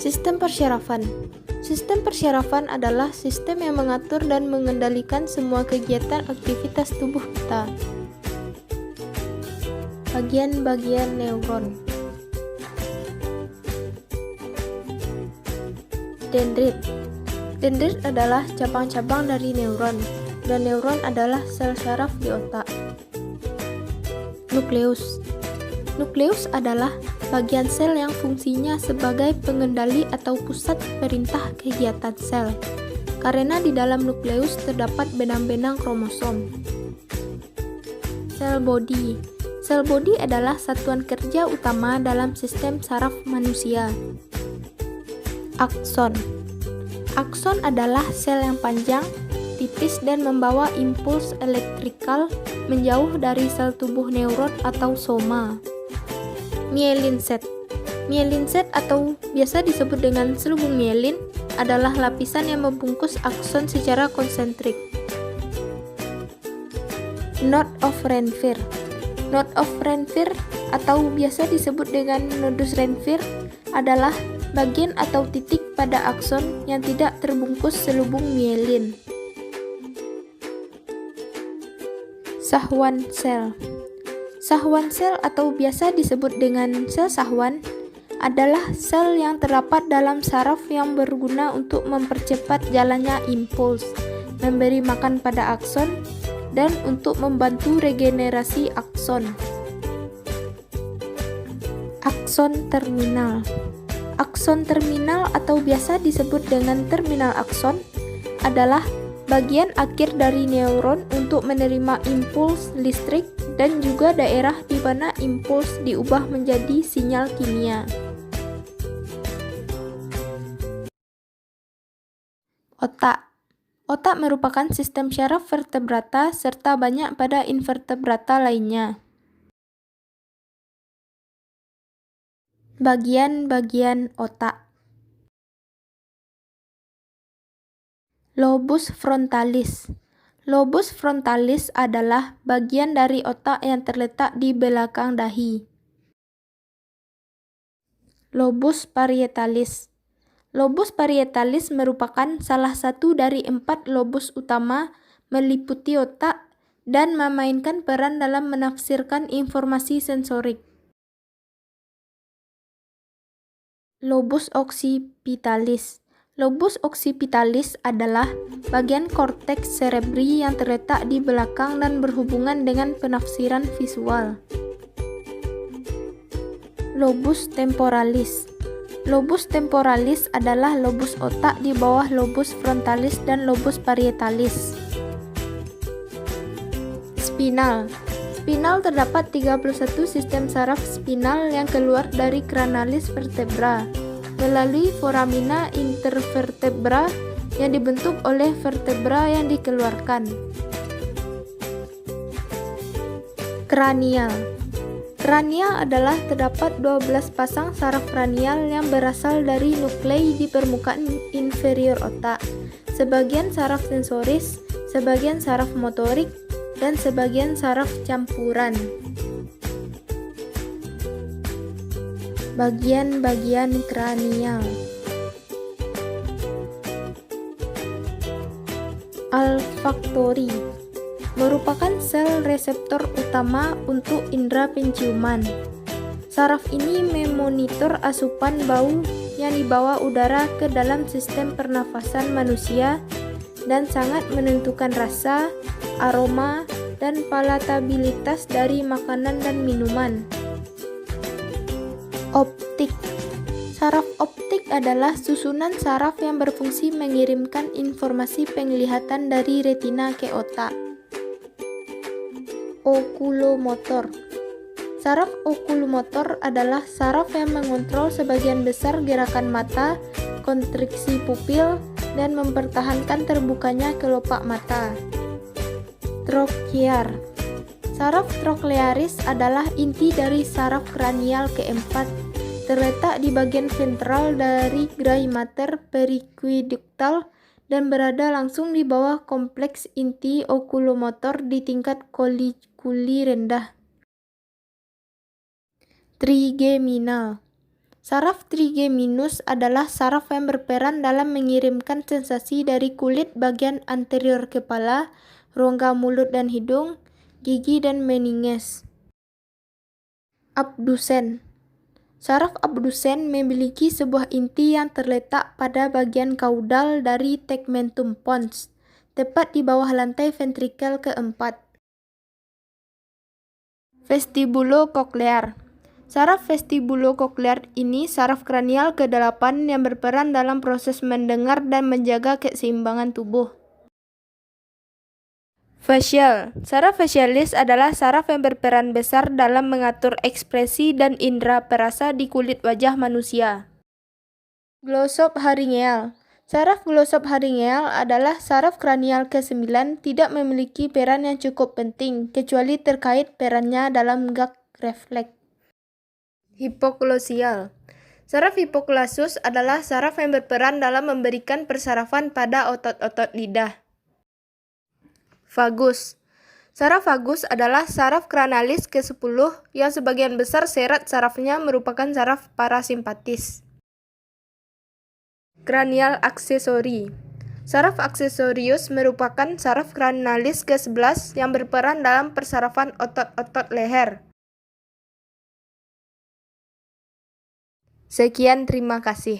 Sistem persyarafan. Sistem persyarafan adalah sistem yang mengatur dan mengendalikan semua kegiatan aktivitas tubuh kita. Bagian-bagian neuron. Dendrit. Dendrit adalah cabang-cabang dari neuron, dan neuron adalah sel syaraf di otak. Nukleus. Nukleus adalah bagian sel yang fungsinya sebagai pengendali atau pusat perintah kegiatan sel, karena di dalam nukleus terdapat benang-benang kromosom. Sel bodi. Sel bodi adalah satuan kerja utama dalam sistem saraf manusia. Akson. Akson adalah sel yang panjang, tipis dan membawa impuls elektrikal menjauh dari sel tubuh neuron atau soma. Myelin set. Myelin set atau biasa disebut dengan selubung myelin adalah lapisan yang membungkus akson secara konsentrik. Node of Renvier. Node of Renvier atau biasa disebut dengan nodus Renvier adalah bagian atau titik pada akson yang tidak terbungkus selubung myelin. Sahwan sel. Sahwan sel atau biasa disebut dengan sel sahwan adalah sel yang terdapat dalam saraf yang berguna untuk mempercepat jalannya impuls, memberi makan pada akson, dan untuk membantu regenerasi akson. Akson terminal. Akson terminal atau biasa disebut dengan terminal akson adalah bagian akhir dari neuron untuk menerima impuls listrik dan juga daerah di mana impuls diubah menjadi sinyal kimia. Otak. Otak merupakan sistem syaraf vertebrata serta banyak pada invertebrata lainnya. Bagian-bagian otak. Lobus frontalis. Lobus frontalis adalah bagian dari otak yang terletak di belakang dahi. Lobus parietalis. Lobus parietalis merupakan salah satu dari 4 lobus utama meliputi otak dan memainkan peran dalam menafsirkan informasi sensorik. Lobus occipitalis. Lobus occipitalis adalah bagian korteks cerebri yang terletak di belakang dan berhubungan dengan penafsiran visual. Lobus temporalis. Lobus temporalis adalah lobus otak di bawah lobus frontalis dan lobus parietalis. Spinal. Spinal terdapat 31 sistem saraf spinal yang keluar dari cranalis vertebra melalui foramina intervertebra yang dibentuk oleh vertebra yang dikeluarkan. Kranial. Kranial adalah terdapat 12 pasang saraf kranial yang berasal dari nuklei di permukaan inferior otak, sebagian saraf sensoris, sebagian saraf motorik, dan sebagian saraf campuran. Bagian-bagian kranial. Olfaktori merupakan sel reseptor utama untuk indera penciuman. Saraf ini memonitor asupan bau yang dibawa udara ke dalam sistem pernafasan manusia dan sangat menentukan rasa, aroma, dan palatabilitas dari makanan dan minuman. Optik. Saraf optik adalah susunan saraf yang berfungsi mengirimkan informasi penglihatan dari retina ke otak. Okulomotor. Saraf okulomotor adalah saraf yang mengontrol sebagian besar gerakan mata, kontriksi pupil, dan mempertahankan terbukanya kelopak mata. Troklear. Saraf troklearis adalah inti dari saraf kranial keempat, terletak di bagian ventral dari gray mater periqueduktal dan berada langsung di bawah kompleks inti okulomotor di tingkat kolikuli rendah. Trigeminal. Saraf trigeminus adalah saraf yang berperan dalam mengirimkan sensasi dari kulit bagian anterior kepala, rongga mulut dan hidung, gigi dan meninges. Abdusen. Saraf abdusen memiliki sebuah inti yang terletak pada bagian kaudal dari tegmentum pons, tepat di bawah lantai ventrikel keempat. Vestibulokoklear. Saraf vestibulokoklear ini saraf kranial ke-8 yang berperan dalam proses mendengar dan menjaga keseimbangan tubuh. Facial. Saraf facialis adalah saraf yang berperan besar dalam mengatur ekspresi dan indera perasa di kulit wajah manusia. Glossopharyngeal. Saraf glossopharyngeal adalah saraf kranial ke-9 tidak memiliki peran yang cukup penting, kecuali terkait perannya dalam gag refleks. Hipoglosial. Saraf hipoglosus adalah saraf yang berperan dalam memberikan persarafan pada otot-otot lidah. Vagus. Saraf vagus adalah saraf kranialis ke-10 yang sebagian besar serat sarafnya merupakan saraf parasimpatis. Kranial aksesori. Saraf aksesorius merupakan saraf kranialis ke-11 yang berperan dalam persarafan otot-otot leher. Sekian, terima kasih.